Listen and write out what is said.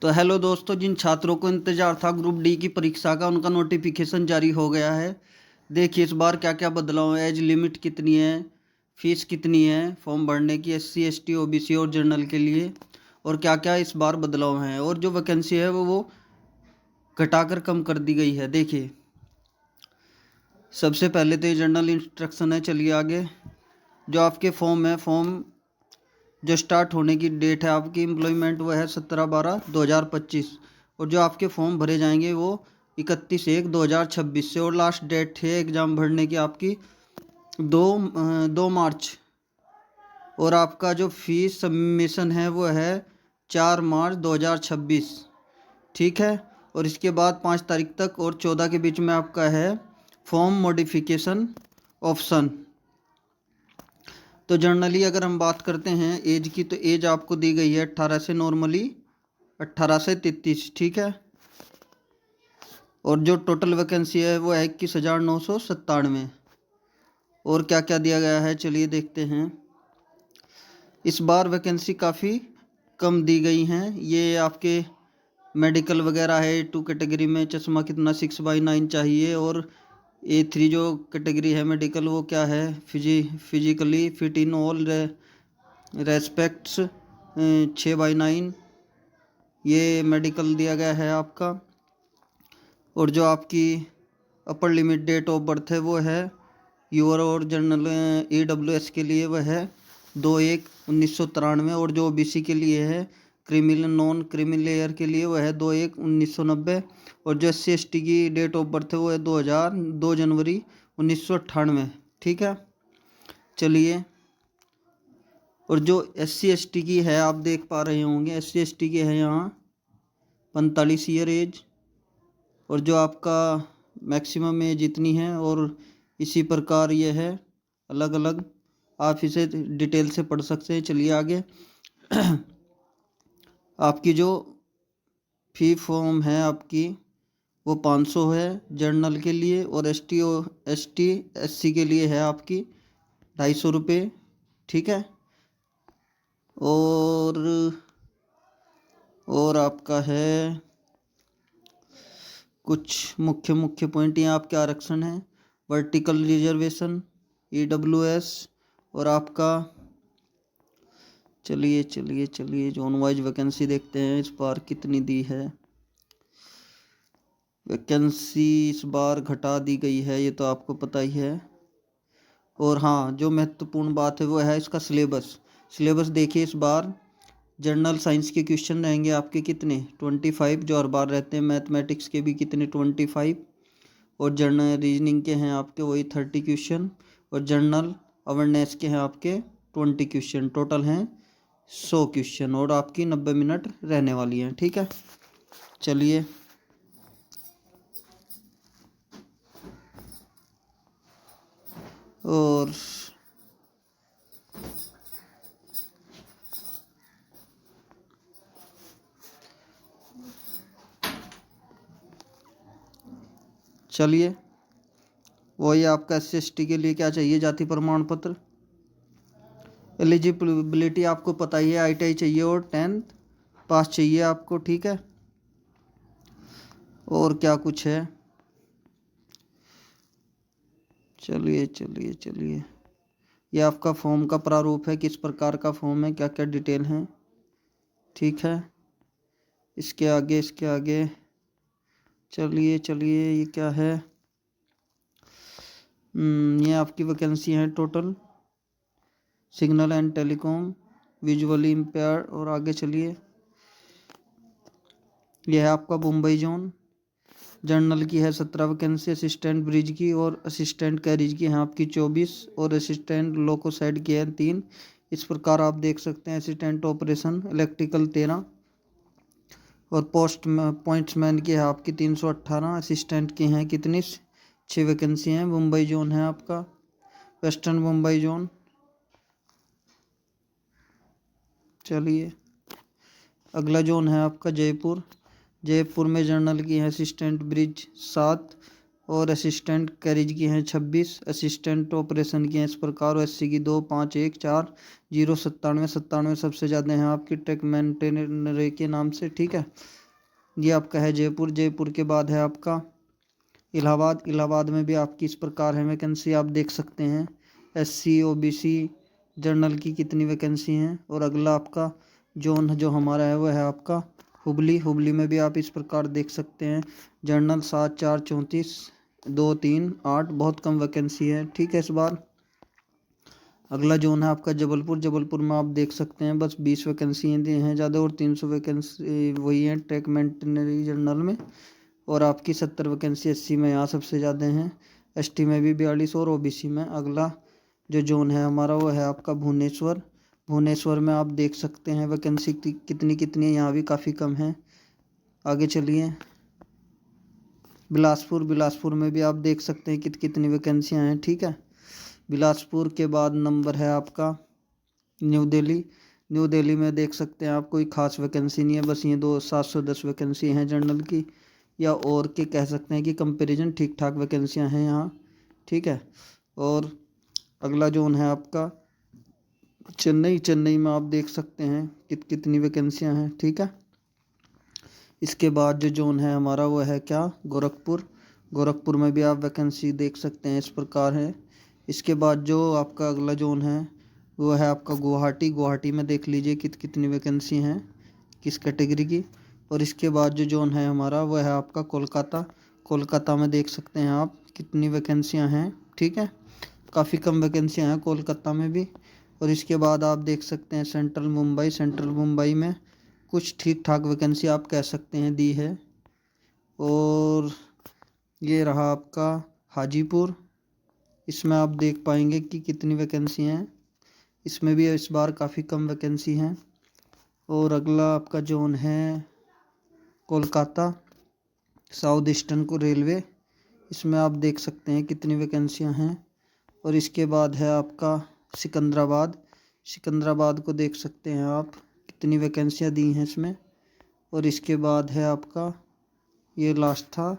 तो हेलो दोस्तों, जिन छात्रों को इंतजार था ग्रुप डी की परीक्षा का, उनका नोटिफिकेशन जारी हो गया है। देखिए इस बार क्या क्या बदलाव है। एज लिमिट कितनी है, फीस कितनी है फॉर्म भरने की SC ST OBC और जनरल के लिए, और क्या क्या इस बार बदलाव हैं, और जो वैकेंसी है वो घटाकर कम कर दी गई है। देखिए सबसे पहले तो ये जनरल इंस्ट्रक्शन है। चलिए आगे। जो आपके फॉर्म है, फॉर्म जो स्टार्ट होने की डेट है आपकी एम्प्लॉयमेंट वो है 17/12/2025, और जो आपके फॉर्म भरे जाएंगे वो 31/1/2026 से, और लास्ट डेट है एग्ज़ाम भरने की आपकी 2 मार्च, और आपका जो फीस सबमिशन है वो है 4 मार्च 2026। ठीक है। और इसके बाद 5 तारीख तक और 14 के बीच में आपका है फॉर्म मॉडिफिकेशन ऑप्शन। तो जनरली अगर हम बात करते हैं एज की, तो एज आपको दी गई है 18 से, नॉर्मली 18 से 33। ठीक है। और जो टोटल वैकेंसी है वो है 21,997। और क्या क्या दिया गया है चलिए देखते हैं। इस बार वैकेंसी काफ़ी कम दी गई हैं। ये आपके मेडिकल वगैरह है A2 कैटेगरी में चश्मा कितना 6/9 चाहिए, और A3 जो कैटेगरी है मेडिकल वो क्या है physically fit in all respects 6/9, ये मेडिकल दिया गया है आपका। और जो आपकी upper limit date of birth है वो है यूआर और जनरल AWS के लिए वह है 2/1/1993, और जो OBC के लिए है क्रिमिनल नॉन क्रिमिनल लेयर के लिए वह है 2/1/1990, और जो SC ST की डेट ऑफ बर्थ है वो है 2 जनवरी 1998। ठीक है। चलिए। और जो SC ST की है आप देख पा रहे होंगे, SC ST की है यहाँ 45 ईयर एज, और जो आपका मैक्सिमम एज इतनी है, और इसी प्रकार ये है अलग अलग, आप इसे डिटेल से पढ़ सकते हैं। चलिए आगे। आपकी जो फी फॉर्म है आपकी वो 500 है जर्नल के लिए, और ST SC के लिए है आपकी 250 रुपये। ठीक है। और आपका है कुछ मुख्य मुख्य पॉइंट यहाँ आपके आरक्षण हैं। वर्टिकल रिजर्वेशन EWS, और आपका चलिए जोन वाइज वैकेंसी देखते हैं इस बार कितनी दी है। वैकेंसी इस बार घटा दी गई है, ये तो आपको पता ही है। और हाँ, जो महत्वपूर्ण बात है वो है इसका सिलेबस देखिए। इस बार जनरल साइंस के क्वेश्चन रहेंगे आपके कितने 25, जो हर बार रहते हैं। मैथमेटिक्स के भी कितने 25, और जनरल रीजनिंग के हैं आपके वही 30 क्वेश्चन, और जनरल अवेयरनेस के हैं आपके 20 क्वेश्चन। टोटल हैं 100 क्वेश्चन, और आपकी 90 मिनट रहने वाली हैं। ठीक है। चलिए। और चलिए, वही आपका SC ST के लिए क्या चाहिए, जाति प्रमाण पत्र। एलिजिबिलिटी आपको पता ही है, ITI चाहिए और 10th पास चाहिए आपको। ठीक है। और क्या कुछ है, चलिए ये आपका फॉर्म का प्रारूप है, किस प्रकार का फॉर्म है, क्या क्या डिटेल है। ठीक है। इसके आगे चलिए ये क्या है। ये आपकी वैकेंसी है total, signal and telecom, visually impair. और आगे चलिए, यह है आपका मुंबई जोन। जनरल की है 17 वैकेंसी, असिस्टेंट ब्रिज की और असिस्टेंट कैरिज की हैं आपकी 24, और असिस्टेंट लोको साइड की है 3। इस प्रकार आप देख सकते हैं। असिस्टेंट ऑपरेशन इलेक्ट्रिकल 13, और पॉइंट्समैन की है आपकी 318। असिस्टेंट की हैं कितनी 6 वैकेंसी हैं। मुंबई जोन है आपका, वेस्टर्न मुंबई जोन। चलिए अगला जोन है आपका जयपुर में जनरल की है असिस्टेंट ब्रिज 7, और असिस्टेंट कैरेज की हैं 26, असिस्टेंट ऑपरेशन की हैं इस प्रकार, और SC की 2, 5, 1, 4, 0, 97, 97 सबसे ज़्यादा हैं आपकी ट्रैक मेंटेनर के नाम से। ठीक है, ये आपका है जयपुर। जयपुर के बाद है आपका इलाहाबाद। इलाहाबाद में भी आपकी इस प्रकार है वैकेंसी, आप देख सकते हैं। SC OBC जनरल की कितनी वैकेंसी हैं। और अगला आपका जोन जो हमारा है वो है आपका हुबली। हुबली में भी आप इस प्रकार देख सकते हैं, जनरल 7, 4, 34, 2, 3, 8, बहुत कम वैकेंसी है। ठीक है, इस बार अगला जोन है आपका जबलपुर। जबलपुर में आप देख सकते हैं बस 20 वैकेंसी हैं ज़्यादा, और 300 वैकेंसी वही हैं ट्रैक मेंटेनरी जनरल में। और आपकी 70 वैकेंसी SC में यहाँ सबसे ज़्यादा हैं, ST में भी 42 और OBC में। अगला जो जोन है हमारा वो है आपका भुवनेश्वर। भुवनेश्वर में आप देख सकते हैं वैकेंसी कितनी कितनी है, यहाँ भी काफ़ी कम है। आगे चलिए बिलासपुर। बिलासपुर में भी आप देख सकते हैं कितनी वैकेंसियाँ हैं। ठीक है, बिलासपुर के बाद नंबर है आपका न्यू दिल्ली। न्यू दिल्ली में देख सकते हैं आप कोई खास वैकेंसी नहीं है, बस ये 710 वैकेंसी हैं जनरल की, या और के कह सकते हैं कि कंपैरिजन ठीक ठाक वैकेंसियां हैं यहाँ। ठीक है, और अगला जोन है आपका चेन्नई। चेन्नई में आप देख सकते हैं कितनी वैकेंसियां हैं। ठीक है, इसके बाद जो जोन है हमारा वो है क्या, गोरखपुर। गोरखपुर में भी आप वैकेंसी देख सकते हैं, इस प्रकार है। इसके बाद जो आपका अगला जोन है वो है आपका गुवाहाटी। गुवाहाटी में देख लीजिए कितनी वैकेंसी हैं किस कैटेगरी की। और इसके बाद जो जोन है हमारा वो है आपका कोलकाता। कोलकाता में देख सकते हैं आप कितनी वैकेंसियां हैं। ठीक है, काफ़ी कम वैकेंसियां हैं कोलकाता में भी। और इसके बाद आप देख सकते हैं सेंट्रल मुंबई। सेंट्रल मुंबई में कुछ ठीक ठाक वैकेंसी आप कह सकते हैं दी है। और ये रहा आपका हाजीपुर। इसमें आप देख पाएंगे कि कितनी वैकेंसी हैं, इसमें भी इस बार काफ़ी कम वैकेंसी हैं। और अगला आपका जोन है कोलकाता साउथ ईस्टर्न को रेलवे। इसमें आप देख सकते हैं कितनी वैकेंसियां हैं। और इसके बाद है आपका सिकंदराबाद। सिकंदराबाद को देख सकते हैं आप कितनी वैकेंसियां दी हैं इसमें। और इसके बाद है आपका ये लास्ट था